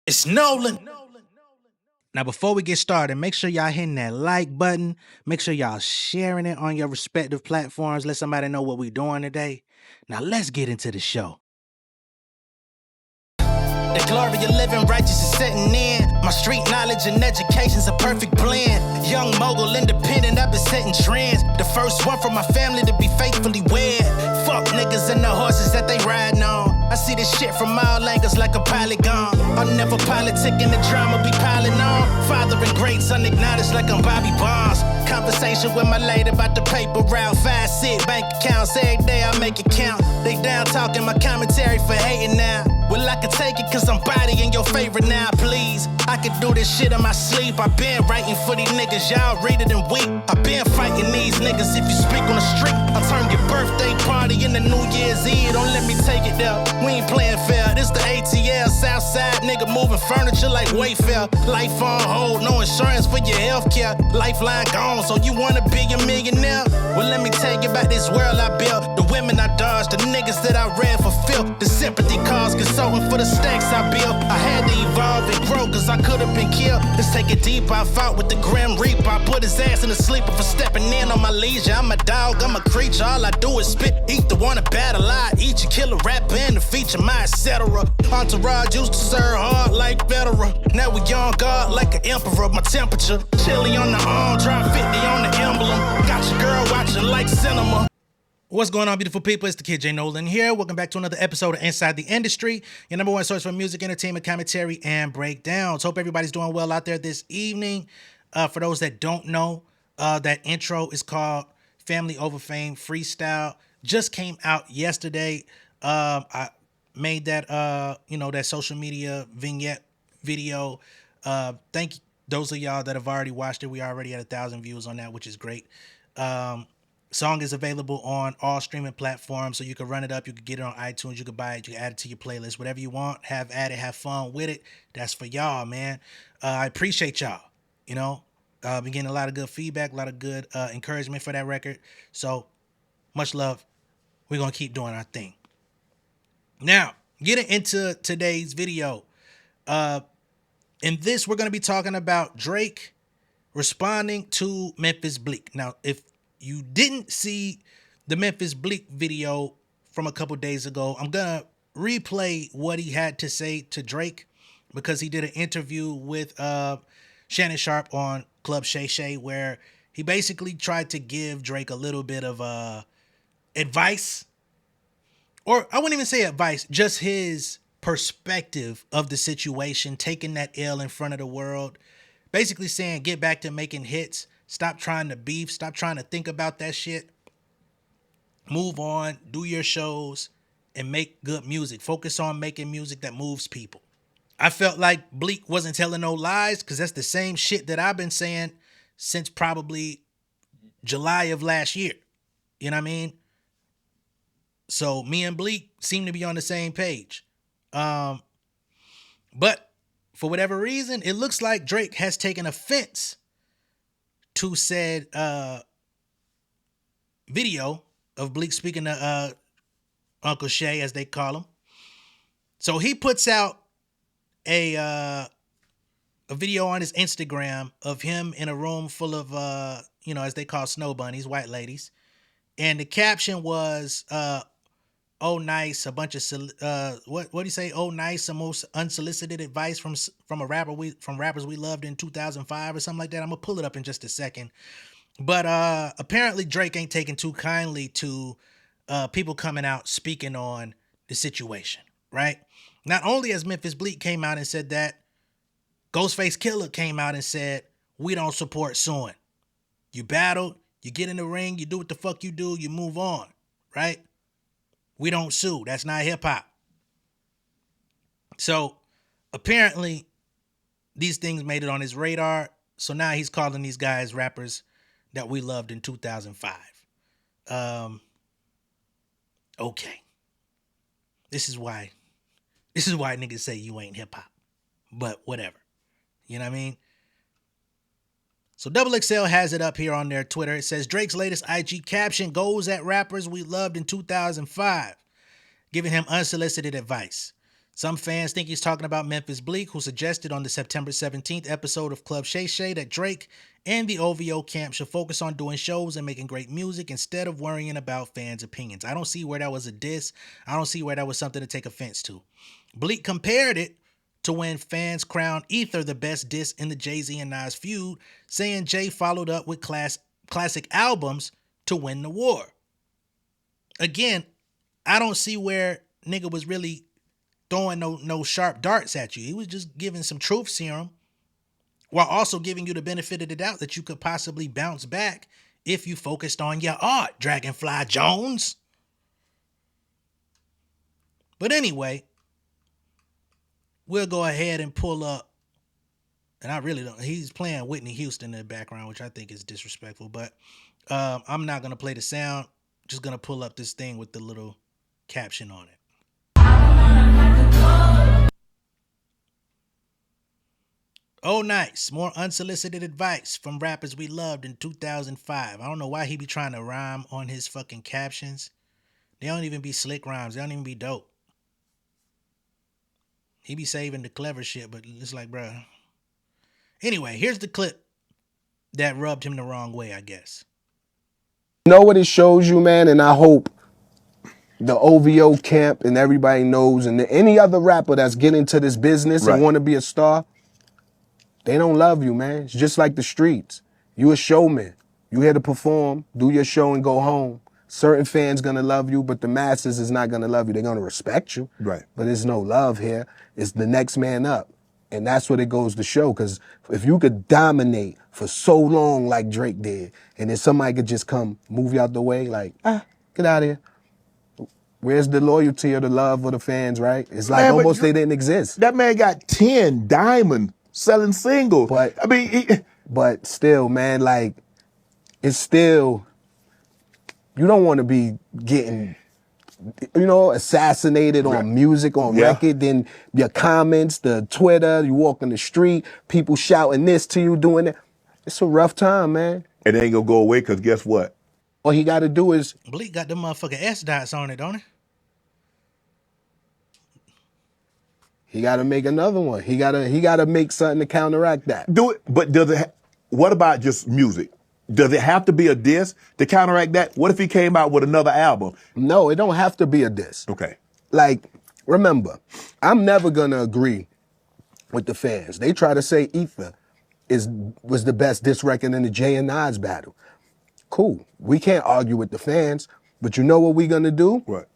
It's Nolan. Now, before we get started, make sure y'all hitting that like button. Make sure y'all sharing it on your respective platforms. Let somebody know what we're doing today. Now, let's get into the show. The glory of living righteous is setting in. My street knowledge and education's a perfect blend. Young mogul, independent, I've been setting trends. The first one from my family to be faithfully wed. Fuck niggas and the horses that they riding on. I see this shit from all angles like a polygon. I'm never politicking, the drama be piling on. Father and greats unacknowledged like I'm Bobby Bonds. Conversation with my lady about the paper route. 5-6 bank accounts, every day I make it count. They down talking my commentary for hating now. Well, I can take it cause I'm bodying your favorite now, please. I could do this shit in my sleep. I been writing for these niggas, y'all read it and weep. I been fighting these niggas if you speak on the street. I'll turn your birthday party into New Year's Eve. Don't let me take it there. We ain't playing fair. This the ATL, Southside nigga moving furniture like Wayfair. Life on hold, no insurance for your healthcare. Lifeline gone, so you wanna be a millionaire? Well, let me tell you about this world I built. The women I dodged, the niggas that I ran for filth. The sympathy cause consulting for the stacks I built. I had to evolve and grow cause I could've been killed. Let's take it deep, I fought with the Grim Reaper. I put his ass in the sleeper for stepping in on my leisure. I'm a dog, I'm a creature, all I do is spit. Eat the one to battle, I eat you, kill a rapper and the feature, my etc. Entourage used to serve hard like veteran. Now we on guard like an emperor. My temperature, chilly on the arm, drop 50 on the emblem. Got your girl watching like cinema. What's going on, beautiful people? It's the kid J Nolan here. Welcome back to another episode of Inside the Industry, your number one source for music, entertainment, commentary, and breakdowns. Hope everybody's doing well out there this evening. For those that don't know, that intro is called Family Over Fame Freestyle. Just came out yesterday. I made that, that social media vignette video. Thank those of y'all that have already watched it. We already had 1,000 views on that, which is great. Song is available on all streaming platforms, so you can run it up. You can get it on iTunes. You can buy it. You can add it to your playlist. Whatever you want, have at it. Have fun with it. That's for y'all, man. I appreciate y'all. Been getting a lot of good feedback, a lot of good encouragement for that record. So much love. We're gonna keep doing our thing. Now, getting into today's video. In this, we're gonna be talking about Drake responding to Memphis Bleek. Now, if you didn't see the Memphis Bleek video from a couple days ago, I'm going to replay what he had to say to Drake because he did an interview with Shannon Sharp on Club Shay Shay where he basically tried to give Drake a little bit of advice. Or I wouldn't even say advice, just his perspective of the situation, taking that L in front of the world, basically saying get back to making hits. Stop trying to beef. Stop trying to think about that shit. Move on. Do your shows and make good music. Focus on making music that moves people. I felt like Bleek wasn't telling no lies because that's the same shit that I've been saying since probably July of last year. You know what I mean? So me and Bleek seem to be on the same page. But for whatever reason, it looks like Drake has taken offense to said video of Bleek speaking to Uncle Shay, as they call him. So he puts out a video on his Instagram of him in a room full of as they call snow bunnies, white ladies, and the caption was "Oh nice," a bunch of what do you say? "Oh nice," the most unsolicited advice from rappers we loved in 2005 or something like that. I'm gonna pull it up in just a second. But apparently Drake ain't taking too kindly to people coming out speaking on the situation, right? Not only has Memphis Bleek came out and said that, Ghostface Killer came out and said, we don't support suing. You battle, you get in the ring, you do what the fuck you do, you move on, right? We don't sue. That's not hip hop. So apparently these things made it on his radar. So now he's calling these guys rappers that we loved in 2005. Okay. This is why niggas say you ain't hip hop. But whatever. You know what I mean? So Double XL has it up here on their Twitter. It says Drake's latest IG caption goes at rappers we loved in 2005, giving him unsolicited advice. Some fans think he's talking about Memphis Bleek, who suggested on the September 17th episode of Club Shay Shay that Drake and the OVO camp should focus on doing shows and making great music instead of worrying about fans' opinions. I don't see where that was a diss. I don't see where that was something to take offense to. Bleek compared it to when fans crowned Ether the best diss in the Jay-Z and Nas feud, saying Jay followed up with classic albums to win the war. Again, I don't see where nigga was really throwing no sharp darts at you. He was just giving some truth serum while also giving you the benefit of the doubt that you could possibly bounce back if you focused on your art, Dragonfly Jones. But anyway, we'll go ahead and pull up, and I really don't, he's playing Whitney Houston in the background, which I think is disrespectful, but I'm not going to play the sound. Just going to pull up this thing with the little caption on it. Oh, nice. More unsolicited advice from rappers we loved in 2005. I don't know why he be trying to rhyme on his fucking captions. They don't even be slick rhymes. They don't even be dope. He be saving the clever shit, but it's like, bruh. Anyway, here's the clip that rubbed him the wrong way, I guess. You know what it shows you, man? And I hope the OVO camp and everybody knows, and any other rapper that's getting into this business and want to be a star, they don't love you, man. It's just like the streets. You a showman. You here to perform, do your show and go home. Certain fans gonna love you, but the masses is not gonna love you. They're gonna respect you. Right. But there's no love here. It's the next man up. And that's what it goes to show. Because if you could dominate for so long like Drake did, and then somebody could just come move you out the way, like, get out of here. Where's the loyalty or the love of the fans, right? It's like almost they didn't exist. That man got 10 diamond selling singles. But I mean, but still, man, like, it's still, you don't want to be getting, assassinated on music, on record, then your comments, the Twitter, you walk in the street, people shouting this to you, doing that. It's a rough time, man. It ain't gonna go away, because guess what? All he got to do is... Bleek got the motherfucking S-dots on it, don't he? He got to make another one. He got to make something to counteract that. Do it, but what about just music? Does it have to be a diss to counteract that? What if he came out with another album? No, it don't have to be a diss. Okay. Like, remember, I'm never going to agree with the fans. They try to say Ether was the best diss record in the Jay and Nas battle. Cool. We can't argue with the fans, but you know what we're going to do? What?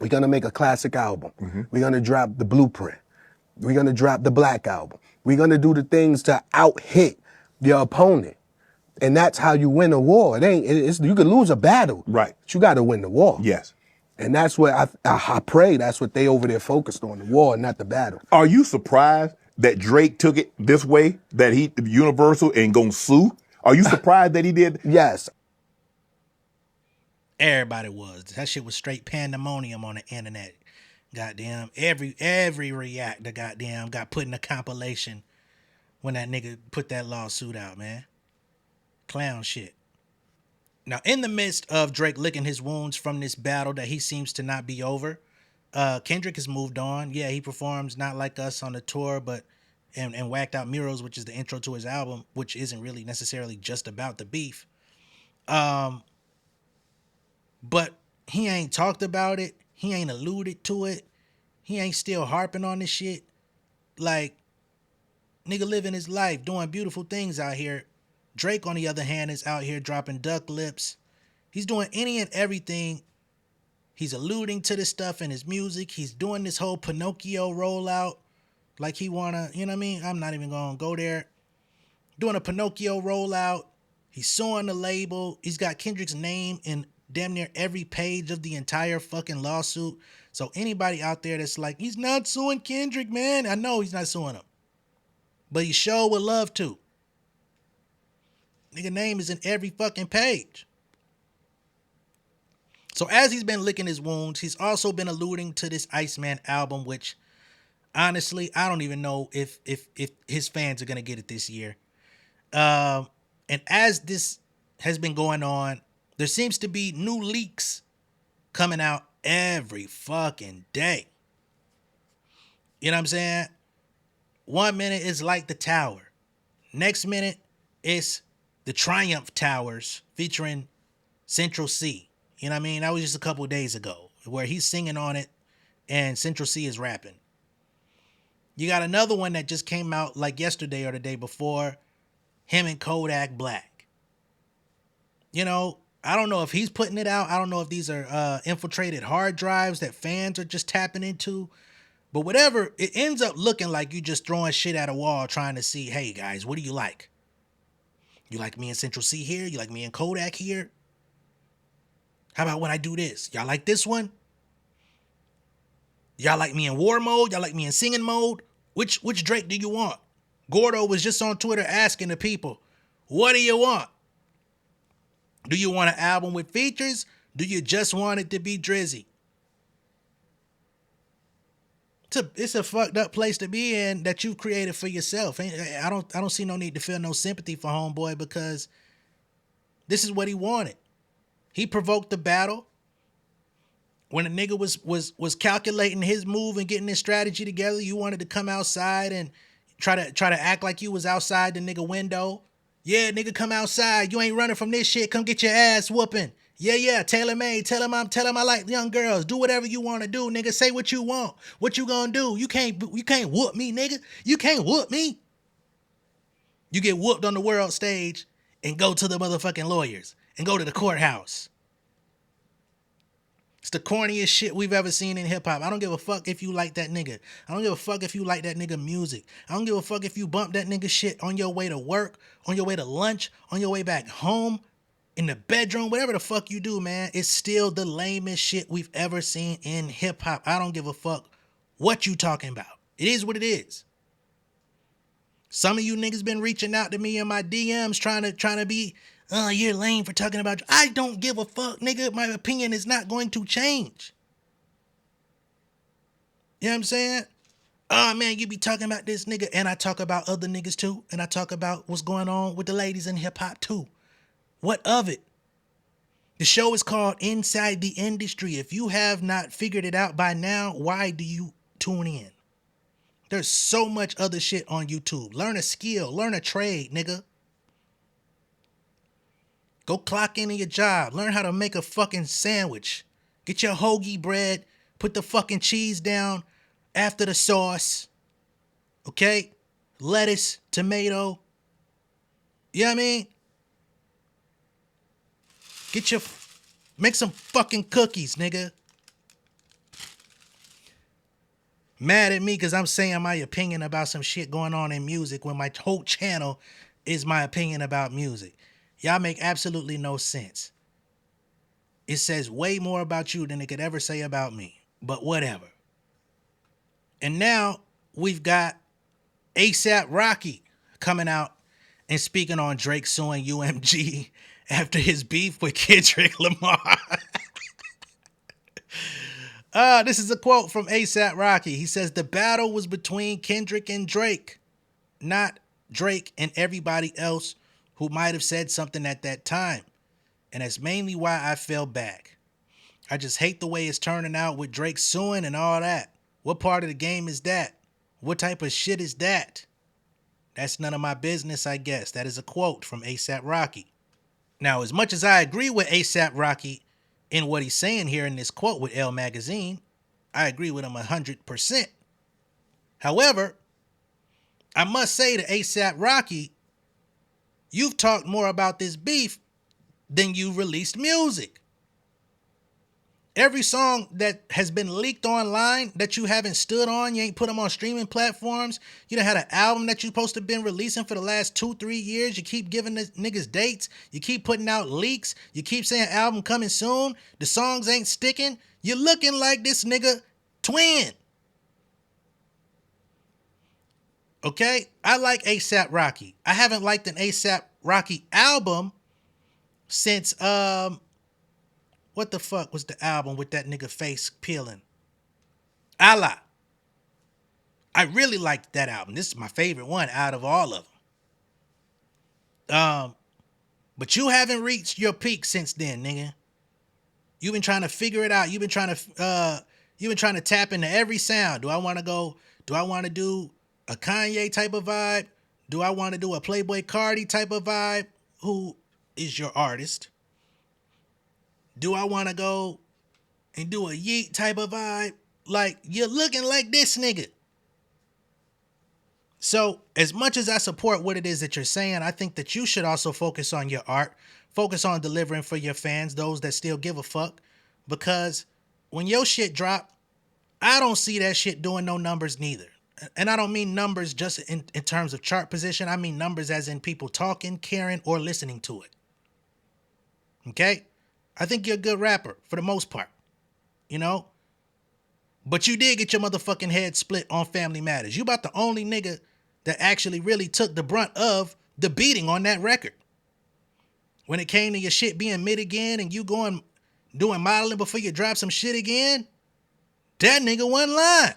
We're going to make a classic album. We're going to drop the Blueprint. We're going to drop the Black Album. We're going to do the things to out-hit your opponent. And that's how you win a war. You can lose a battle. Right. But you got to win the war. Yes. And that's what I pray that's what they over there focused on, the war, not the battle. Are you surprised that Drake took it this way, that he Universal and gonna sue? Are you surprised that he did? Yes. Everybody was. That shit was straight pandemonium on the internet. Goddamn. Every reactor, goddamn, got put in a compilation when that nigga put that lawsuit out, man. Clown shit. Now, in the midst of Drake licking his wounds from this battle that he seems to not be over, Kendrick has moved on. Yeah, he performs Not Like Us on the tour, but and Whacked Out Murals, which is the intro to his album, which isn't really necessarily just about the beef. But he ain't talked about it. He ain't alluded to it. He ain't still harping on this shit. Like, nigga living his life, doing beautiful things out here. Drake, on the other hand, is out here dropping duck lips. He's doing any and everything. He's alluding to this stuff in his music. He's doing this whole Pinocchio rollout. Like he wanna, you know what I mean? I'm not even gonna go there. Doing a Pinocchio rollout. He's suing the label. He's got Kendrick's name in damn near every page of the entire fucking lawsuit. So anybody out there that's like, he's not suing Kendrick, man. I know he's not suing him. But he sure would love to. Nigga name is in every fucking page. So as he's been licking his wounds, he's also been alluding to this Iceman album, which honestly, I don't even know if his fans are going to get it this year. And as this has been going on, there seems to be new leaks coming out every fucking day. You know what I'm saying? 1 minute is like the tower. Next minute, it's the Triumph Towers featuring Central C. You know what I mean? That was just a couple of days ago where he's singing on it and Central C is rapping. You got another one that just came out like yesterday or the day before, him and Kodak Black. You know, I don't know if he's putting it out. I don't know if these are infiltrated hard drives that fans are just tapping into. But whatever, it ends up looking like you just throwing shit at a wall trying to see, hey guys, what do you like? You like me and Central C here? You like me and Kodak here? How about when I do this? Y'all like this one? Y'all like me in war mode? Y'all like me in singing mode? Which Drake do you want? Gordo was just on Twitter asking the people, what do you want? Do you want an album with features? Do you just want it to be Drizzy? It's a fucked up place to be in that you've created for yourself. I don't see no need to feel no sympathy for homeboy because this is what he wanted. He provoked the battle. When a nigga was calculating his move and getting his strategy together, you wanted to come outside and try to act like you was outside the nigga window. Yeah, nigga, come outside. You ain't running from this shit. Come get your ass whooping. Yeah, tailor made. Tell him I like young girls. Do whatever you want to do, nigga. Say what you want. What you gonna do? You can't whoop me, nigga. You can't whoop me. You get whooped on the world stage and go to the motherfucking lawyers and go to the courthouse. It's the corniest shit we've ever seen in hip hop. I don't give a fuck if you like that nigga. I don't give a fuck if you like that nigga music. I don't give a fuck if you bump that nigga shit on your way to work, on your way to lunch, on your way back home, in the bedroom, whatever the fuck you do, man. It's still the lamest shit we've ever seen in hip hop. I don't give a fuck what you talking about. It is what it is. Some of you niggas been reaching out to me in my DMs trying to be, oh, you're lame for talking about. I don't give a fuck, nigga. My opinion is not going to change. You know what I'm saying? Oh, man, you be talking about this nigga. And I talk about other niggas too. And I talk about what's going on with the ladies in hip hop too. What of it? The show is called Inside the Industry. If you have not figured it out by now, why do you tune in? There's so much other shit on YouTube. Learn a skill. Learn a trade, nigga. Go clock into your job. Learn how to make a fucking sandwich. Get your hoagie bread. Put the fucking cheese down after the sauce. Okay? Lettuce, tomato. You know what I mean? Make some fucking cookies, nigga. Mad at me because I'm saying my opinion about some shit going on in music when my whole channel is my opinion about music. Y'all make absolutely no sense. It says way more about you than it could ever say about me. But whatever. And now we've got ASAP Rocky coming out and speaking on Drake suing UMG after his beef with Kendrick Lamar. This is a quote from ASAP Rocky. He says, the battle was between Kendrick and Drake, not Drake and everybody else who might have said something at that time. And that's mainly why I fell back. I just hate the way it's turning out with Drake suing and all that. What part of the game is that? What type of shit is that? That's none of my business, I guess. That is a quote from ASAP Rocky. Now, as much as I agree with ASAP Rocky in what he's saying here in this quote with Elle Magazine, I agree with him 100%. However, I must say to ASAP Rocky, you've talked more about this beef than you released music. Every song that has been leaked online that you haven't stood on, you ain't put them on streaming platforms. You done had an album that you supposed to been releasing for the last 2-3 years. You keep giving the niggas dates. You keep putting out leaks. You keep saying album coming soon. The songs ain't sticking. You're looking like this nigga Twin. Okay? I like ASAP Rocky. I haven't liked an ASAP Rocky album since, what the fuck was the album with that nigga face peeling? Allah. I really liked that album. This is my favorite one out of all of them. But you haven't reached your peak since then, nigga. You've been trying to figure it out. You've been trying to tap into every sound. Do I want to Do I want to do a Kanye type of vibe? Do I want to do a Playboy Cardi type of vibe? Who is your artist? Do I want to go and do a Yeet type of vibe? Like, you're looking like this nigga. So as much as I support what it is that you're saying, I think that you should also focus on your art, focus on delivering for your fans, those that still give a fuck. Because when your shit drop, I don't see that shit doing no numbers neither. And I don't mean numbers just in terms of chart position. I mean numbers as in people talking, caring, or listening to it. Okay? I think you're a good rapper for the most part. You know? But you did get your motherfucking head split on Family Matters. You about the only nigga that actually really took the brunt of the beating on that record. When it came to your shit being mid again and you going doing modeling before you drop some shit again, that nigga wasn't lying.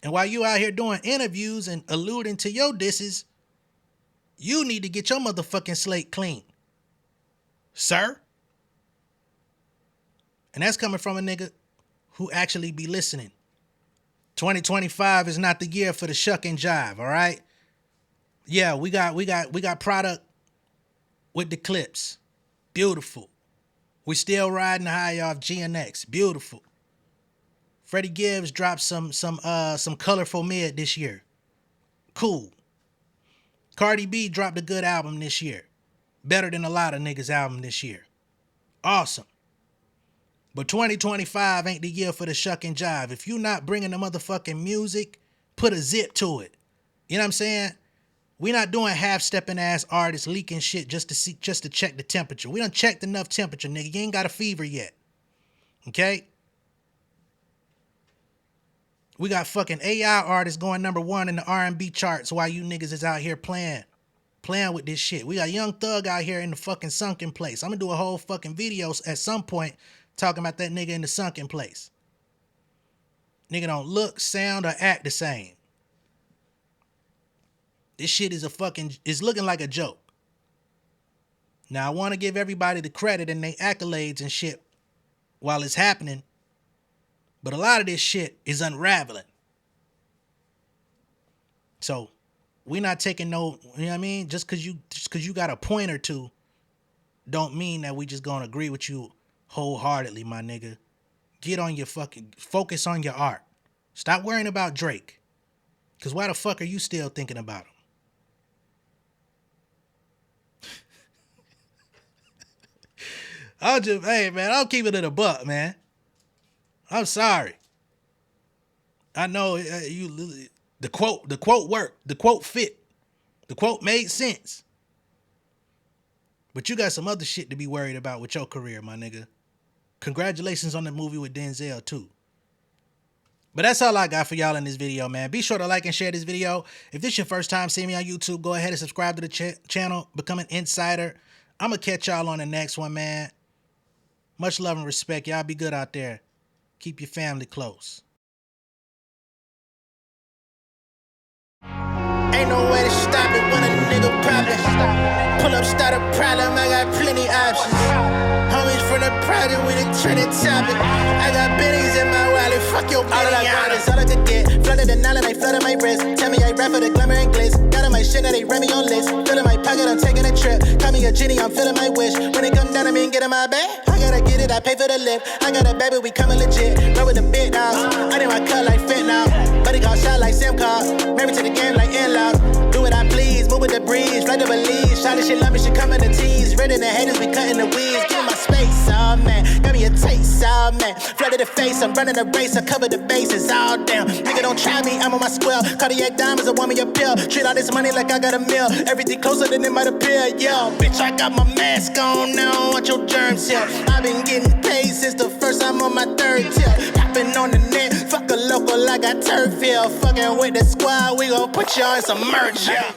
And while you out here doing interviews and alluding to your disses, you need to get your motherfucking slate clean, sir. And that's coming from a nigga who actually be listening. 2025 is not the year for the shuck and jive, all right? Yeah, we got product with the clips. Beautiful. We still riding high off GNX. Beautiful. Freddie Gibbs dropped some colorful mid this year. Cool. Cardi B dropped a good album this year. Better than a lot of niggas' album this year. Awesome. But 2025 ain't the year for the shuck and jive. If you not bringing the motherfucking music, put a zip to it. You know what I'm saying? We not doing half-stepping ass artists leaking shit just to check the temperature. We done checked enough temperature, nigga. You ain't got a fever yet. Okay? We got fucking AI artists going #1 in the R&B charts while you niggas is out here playing with this shit. We got Young Thug out here in the fucking sunken place. I'm gonna do a whole fucking video at some point talking about that nigga in the sunken place. Nigga don't look, sound, or act the same. This shit is looking like a joke. Now I want to give everybody the credit and their accolades and shit while it's happening. But a lot of this shit is unraveling. So we not taking no, you know what I mean? Just cause you got a point or two, don't mean that we just gonna agree with you wholeheartedly, my nigga. Get on your focus on your art. Stop worrying about Drake. Cause why the fuck are you still thinking about him? Hey man, I'll keep it in a buck, man. I'm sorry. I know the quote worked, the quote fit, the quote made sense. But you got some other shit to be worried about with your career, my nigga. Congratulations on the movie with Denzel too. But that's all I got for y'all in this video, man. Be sure to like and share this video. If this is your first time seeing me on YouTube, go ahead and subscribe to the channel, become an insider. I'm going to catch y'all on the next one, man. Much love and respect. Y'all be good out there. Keep your family close. Ain't no way to stop it when a nigga poppin'. Pull up, start a problem, I got plenty options. Homies from the project, we the trending topic. I got bennies in my wallet, fuck your money. All I could get, flooded the knowledge, I flooded my wrist. Tell me I rap for the glamour and glitz. Got on my shit, now they ran me on list. Filling my pocket, I'm taking a trip. Call me a genie, I'm filling my wish. When it come down to me and get in my bag, I gotta get it, I pay for the lift. I got a baby, we coming legit. Roll with the big dogs. I need my cut like fit now. Buddy got shot like Sim car. Married to the game like in-laws. Do what I please, move with the breeze, right to believe. Shawty shit love me, she coming to tease. Ready the haters, we cutting the weeds. Give my space, oh man. Got me a taste, oh man. Flooded the face, I'm running the race, I cover the bases, all down. Nigga don't try me, I'm on my square. Cardiac diamonds, I want me a pill. Treat all this money like I got a meal. Everything closer than it might appear, yo. Bitch, I got my mask on now, I don't want your germs here. I've been getting paid since the first time on my third tip. Popping on the net, fuck a local, I got turf here. Fucking with the squad, we gon' put y'all in some merch, yeah.